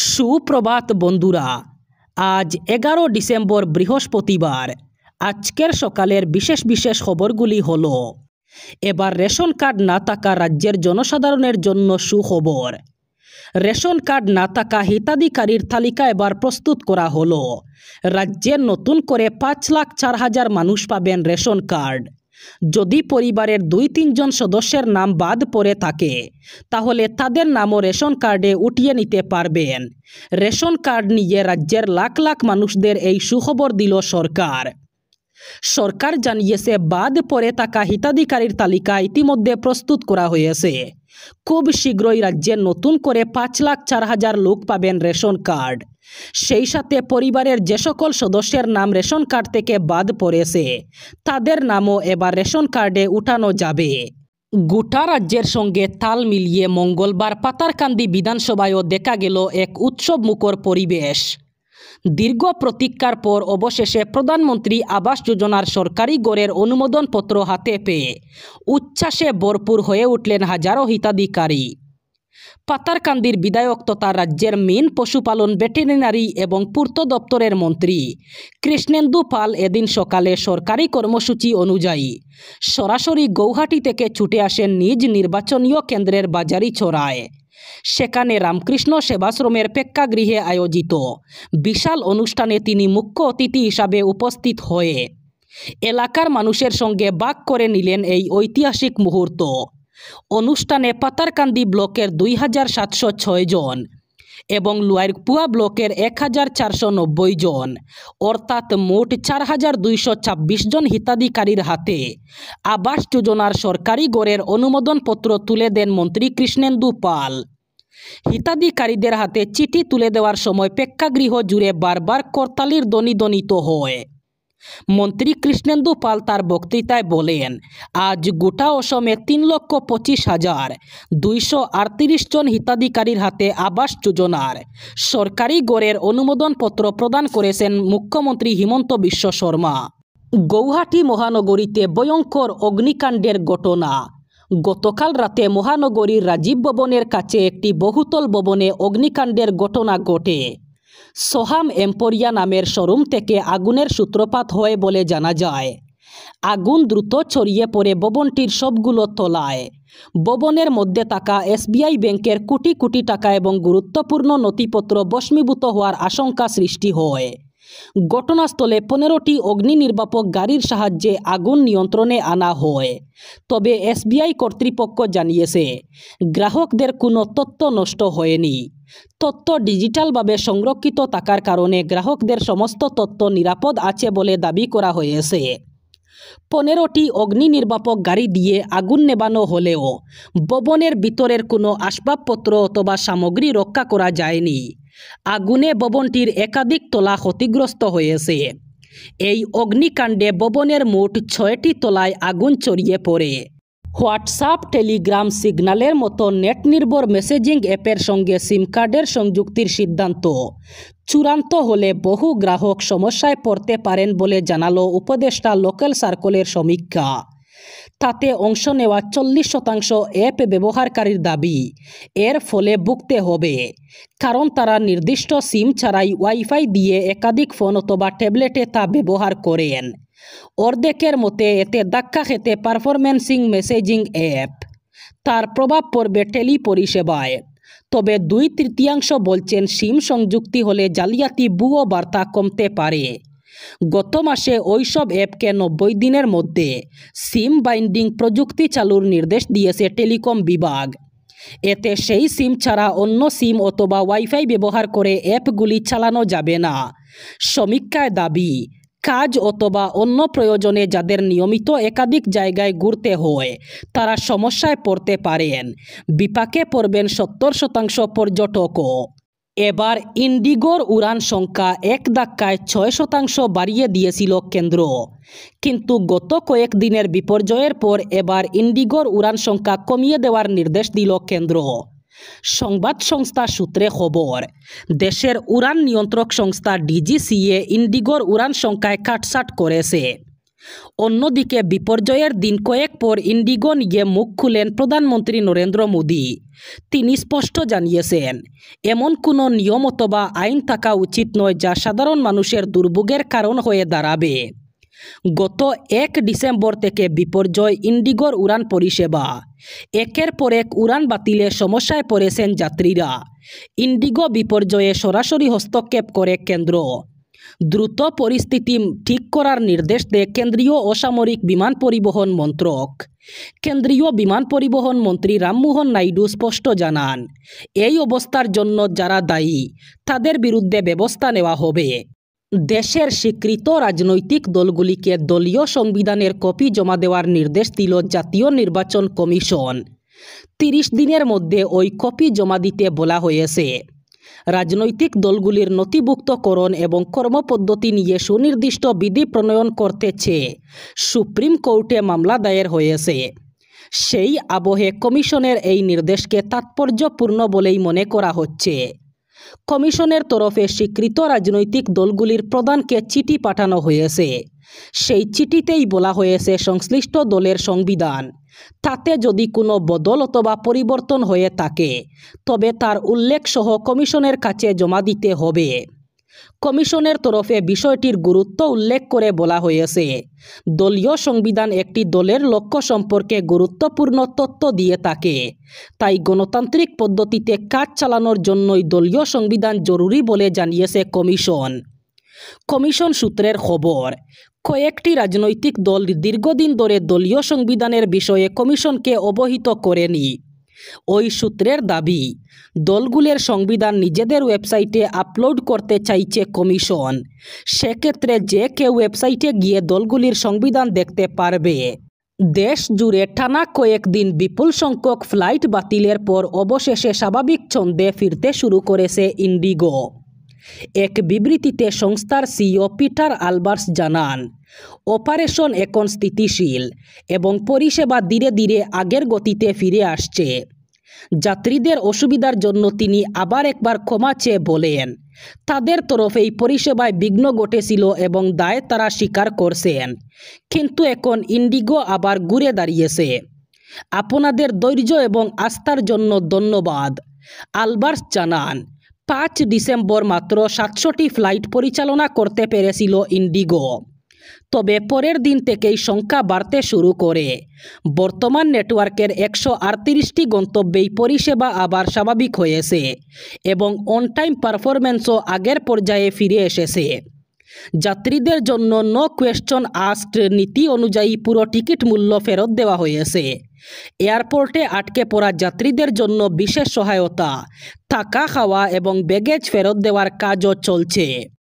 সুপ্রভাত বন্ধুরা, আজ 11 ডিসেম্বর বৃহস্পতিবার। আজকের সকালের বিশেষ বিশেষ খবরগুলি হলো: এবার রেশন কার্ড না থাকা রাজ্যের জনসাধারণের জন্য সুখবর। রেশন কার্ড না থাকা হিতাধিকারীর তালিকা এবার প্রস্তুত করা হলো। রাজ্যের নতুন করে 5,04,000 মানুষ পাবেন রেশন কার্ড। যদি পরিবারের 2-3 জন সদস্যের নাম বাদ পড়ে থাকে তাহলে তাদের নামও রেশন কার্ডে উঠিয়ে নিতে পারবেন। রেশন কার্ড নিয়ে রাজ্যের লাখ লাখ মানুষদের এই সুখবর দিল সরকার। সরকার জানিয়েছে, বাদ পড়ে থাকা হিতাধিকারীর তালিকা ইতিমধ্যে প্রস্তুত করা হয়েছে। খুব শীঘ্রই রাজ্যে নতুন করে 5,04,000 লোক পাবেন রেশন কার্ড। সেই সাথে পরিবারের যে সকল সদস্যের নাম রেশন কার্ড থেকে বাদ পড়েছে তাদের নামও এবার রেশন কার্ডে উঠানো যাবে। গোটা রাজ্যের সঙ্গে তাল মিলিয়ে মঙ্গলবার পাতারকান্দি বিধানসভায়ও দেখা গেল এক উৎসবমুখর পরিবেশ। দীর্ঘ প্রতীক্ষার পর অবশেষে প্রধানমন্ত্রী আবাস যোজনার সরকারি গড়ের অনুমোদনপত্র হাতে পেয়ে উচ্ছ্বাসে ভরপুর হয়ে উঠলেন হাজারো হিতাধিকারী। পাতারকান্দির বিধায়ক তথা রাজ্যের মীন পশুপালন, ভেটেরিনারি এবং পূর্ত দপ্তরের মন্ত্রী কৃষ্ণেন্দু পাল এদিন সকালে সরকারি কর্মসূচি অনুযায়ী সরাসরি গৌহাটি থেকে ছুটে আসেন নিজ নির্বাচনীয় কেন্দ্রের বাজারিছড়ায়। সেখানে রামকৃষ্ণ সেবাশ্রমের প্রেক্ষাগৃহে আয়োজিত বিশাল অনুষ্ঠানে তিনি মুখ্য অতিথি হিসাবে উপস্থিত হয়ে এলাকার মানুষের সঙ্গে ভাগ করে নিলেন এই ঐতিহাসিক মুহূর্ত। অনুষ্ঠানে পাতারকান্দি ব্লকের 2,706 জন এবং লুয়ারপুয়া ব্লকের 1,490 জন অর্থাৎ মোট 4,226 জন হিতাধিকারীর হাতে আবাস যোজনার সরকারি গড়ের অনুমোদনপত্র তুলে দেন মন্ত্রী কৃষ্ণেন্দু পাল। হিতাধিকারীদের হাতে চিঠি তুলে দেওয়ার সময় প্রেক্ষাগৃহ জুড়ে বারবার করতালির ধ্বনি ধ্বনিত হয়। মন্ত্রী কৃষ্ণেন্দু পাল তার বক্তৃতায় বলেন, আজ গোটা অসমে 3,25,238 জন হিতাধিকারীর হাতে আবাস যোজনার সরকারি গড়ের অনুমোদনপত্র প্রদান করেছেন মুখ্যমন্ত্রী হিমন্ত বিশ্ব শর্মা। গৌহাটি মহানগরীতে ভয়ঙ্কর অগ্নিকাণ্ডের ঘটনা। গতকাল রাতে মহানগরীর রাজীব ভবনের কাছে একটি বহুতল ভবনে অগ্নিকাণ্ডের ঘটনা ঘটে। সোহাম এম্পোরিয়া নামের শোরুম থেকে আগুনের সূত্রপাত হয় বলে জানা যায়। আগুন দ্রুত ছড়িয়ে পড়ে ভবনটির সবগুলো তলায়। ভবনের মধ্যে থাকা SBI ব্যাংকের কোটি কোটি টাকা এবং গুরুত্বপূর্ণ নথিপত্র ভস্মীভূত হওয়ার আশঙ্কা সৃষ্টি হয়। ঘটনাস্থলে 15টি অগ্নি নির্বাপক গাড়ির সাহায্যে আগুন নিয়ন্ত্রণে আনা হয়। তবে SBI কর্তৃপক্ষ জানিয়েছে, গ্রাহকদের কোনো তথ্য নষ্ট হয়নি। তথ্য ডিজিটালভাবে সংরক্ষিত থাকার কারণে গ্রাহকদের সমস্ত তথ্য নিরাপদ আছে বলে দাবি করা হয়েছে। 15টি অগ্নি নির্বাপক গাড়ি দিয়ে আগুন নেভানো হলেও ভবনের ভিতরের কোনো আসবাবপত্র অথবা সামগ্রী রক্ষা করা যায়নি। আগুনে ভবনটির একাধিক তলা ক্ষতিগ্রস্ত হয়েছে। এই অগ্নিকাণ্ডে ভবনের মোট 6টি তলায় আগুন ছড়িয়ে পড়ে। হোয়াটসঅ্যাপ, টেলিগ্রাম, সিগন্যালের মতো নেট নির্ভর মেসেজিং অ্যাপের সঙ্গে সিম কার্ডের সংযুক্তির সিদ্ধান্ত চূড়ান্ত হলে বহু গ্রাহক সমস্যায় পড়তে পারেন বলে জানালো উপদেষ্টা লোকাল সার্কেলের সমীক্ষা। তাতে অংশ নেওয়া 40% অ্যাপ ব্যবহারকারীর দাবি, এর ফলে ভুগতে হবে, কারণ তারা নির্দিষ্ট সিম ছাড়াই ওয়াইফাই দিয়ে একাধিক ফোন অথবা ট্যাবলেটে তা ব্যবহার করেন। অর্ধেকের মতে এতে ধাক্কা খেতে পারফরমেন্সিং মেসেজিং অ্যাপ। তার প্রভাব পড়বে টেলি পরিষেবায়। তবে 2/3 বলছেন সিম সংযুক্তি হলে জালিয়াতি ভুয়ো বার্তা কমতে পারে। গত মাসে ওইসব অ্যাপকে 90 দিনের মধ্যে সিম বাইন্ডিং প্রযুক্তি চালুর নির্দেশ দিয়েছে টেলিকম বিভাগ। এতে সেই সিম ছাড়া অন্য সিম অথবা ওয়াইফাই ব্যবহার করে অ্যাপগুলি চালানো যাবে না। সমীক্ষায় দাবি, কাজ অথবা অন্য প্রয়োজনে যাদের নিয়মিত একাধিক জায়গায় ঘুরতে হয় তারা সমস্যায় পড়তে পারেন। বিপাকে পড়বেন 70% পর্যটকও। এবার ইন্ডিগোর উড়ান সংখ্যা এক ধাক্কায় 6% বাড়িয়ে দিয়েছিল কেন্দ্র, কিন্তু গত কয়েকদিনের বিপর্যয়ের পর এবার ইন্ডিগোর উড়ান সংখ্যা কমিয়ে দেওয়ার নির্দেশ দিল কেন্দ্র। সংবাদ সংস্থা সূত্রে খবর, দেশের উড়ান নিয়ন্ত্রক সংস্থা DGCA ইন্ডিগোর উড়ান সংখ্যায় কাটছাঁট করেছে। অন্যদিকে বিপর্যয়ের দিন কয়েক পর ইন্ডিগো নিয়ে মুখ খুলেন প্রধানমন্ত্রী নরেন্দ্র মোদী। তিনি স্পষ্ট জানিয়েছেন, এমন কোনো নিয়ম অথবা আইন থাকা উচিত নয় যা সাধারণ মানুষের দুর্ভোগের কারণ হয়ে দাঁড়াবে। গত 1 ডিসেম্বর থেকে বিপর্যয় ইন্ডিগোর উড়ান পরিষেবা। একের পর এক উড়ান বাতিলে সমস্যায় পড়েছেন যাত্রীরা। ইন্ডিগো বিপর্যয়ে সরাসরি হস্তক্ষেপ করে কেন্দ্র। দ্রুত পরিস্থিতি ঠিক করার নির্দেশ দেয় কেন্দ্রীয় অসামরিক বিমান পরিবহন মন্ত্রক। কেন্দ্রীয় বিমান পরিবহন মন্ত্রী রামমোহন নাইডু স্পষ্ট জানান, এই অবস্থার জন্য যারা দায়ী তাদের বিরুদ্ধে ব্যবস্থা নেওয়া হবে। দেশের স্বীকৃত রাজনৈতিক দলগুলিকে দলীয় সংবিধানের কপি জমা দেওয়ার নির্দেশ দিল জাতীয় নির্বাচন কমিশন। 30 দিনের মধ্যে ওই কপি জমা দিতে বলা হয়েছে। রাজনৈতিক দলগুলির নথিভুক্তকরণ এবং কর্মপদ্ধতি নিয়ে সুনির্দিষ্ট বিধি প্রণয়ন করতে চেয়ে সুপ্রিম কোর্টে মামলা দায়ের হয়েছে। সেই আবহে কমিশনের এই নির্দেশকে তাৎপর্যপূর্ণ বলেই মনে করা হচ্ছে। কমিশনের তরফে স্বীকৃত রাজনৈতিক দলগুলির প্রধানকে চিঠি পাঠানো হয়েছে। সেই চিঠিতেই বলা হয়েছে, সংশ্লিষ্ট দলের সংবিধান, তাতে যদি কোনো বদল অথবা পরিবর্তন হয়ে থাকে তবে তার উল্লেখ সহ কমিশনের কাছে জমা দিতে হবে। কমিশনের তরফে বিষয়টির গুরুত্ব উল্লেখ করে বলা হয়েছে, দলীয় সংবিধান একটি দলের লক্ষ্য সম্পর্কে গুরুত্বপূর্ণ তথ্য দিয়ে থাকে। তাই গণতান্ত্রিক পদ্ধতিতে কাজ চালানোর জন্যই দলীয় সংবিধান জরুরি বলে জানিয়েছে কমিশন। কমিশন সূত্রের খবর, কয়েকটি রাজনৈতিক দল দীর্ঘদিন ধরে দলীয় সংবিধানের বিষয়ে কমিশনকে অবহিত করেনি। ওই সূত্রের দাবি, দলগুলোর সংবিধান নিজেদের ওয়েবসাইটে আপলোড করতে চাইছে কমিশন। সেক্ষেত্রে যে কেউ ওয়েবসাইটে গিয়ে দলগুলির সংবিধান দেখতে পারবে। দেশ জুড়ে টানা কয়েকদিন বিপুল সংখ্যক ফ্লাইট বাতিলের পর অবশেষে স্বাভাবিক ছন্দে ফিরতে শুরু করেছে ইন্ডিগো। এক বিবৃতিতে সংস্থার সিইও পিটার আলবার্টস জানান, অপারেশন এখন স্থিতিশীল এবং পরিষেবা ধীরে ধীরে আগের গতিতে ফিরে আসছে। যাত্রীদের অসুবিধার জন্য তিনি আবার একবার ক্ষমা চেয়ে বলেন, তাদের তরফেই পরিষেবায় বিঘ্ন ঘটেছিল এবং দায় তারা স্বীকার করছেন। কিন্তু এখন ইন্ডিগো আবার ঘুরে দাঁড়িয়েছে। আপনাদের ধৈর্য এবং আস্থার জন্য ধন্যবাদ। আলবার্টস জানান, 5 ডিসেম্বর মাত্র 700টি ফ্লাইট পরিচালনা করতে পেরেছিল ইন্ডিগো। তবে পরের দিন থেকেই সংখ্যা বাড়তে শুরু করে। বর্তমান নেটওয়ার্কের 138টি গন্তব্যেই পরিষেবা আবার স্বাভাবিক হয়েছে এবং অন টাইম পারফরম্যান্সও আগের পর্যায়ে ফিরে এসেছে। যাত্রীদের জন্য নো কোয়েশ্চন আস্কড নীতি অনুযায়ী পুরো টিকিট মূল্য ফেরত দেওয়া হয়েছে। এয়ারপোর্টে আটকে পড়া যাত্রীদের জন্য বিশেষ সহায়তা, থাকা, খাওয়া এবং ব্যাগেজ ফেরত দেওয়ার কাজও চলছে।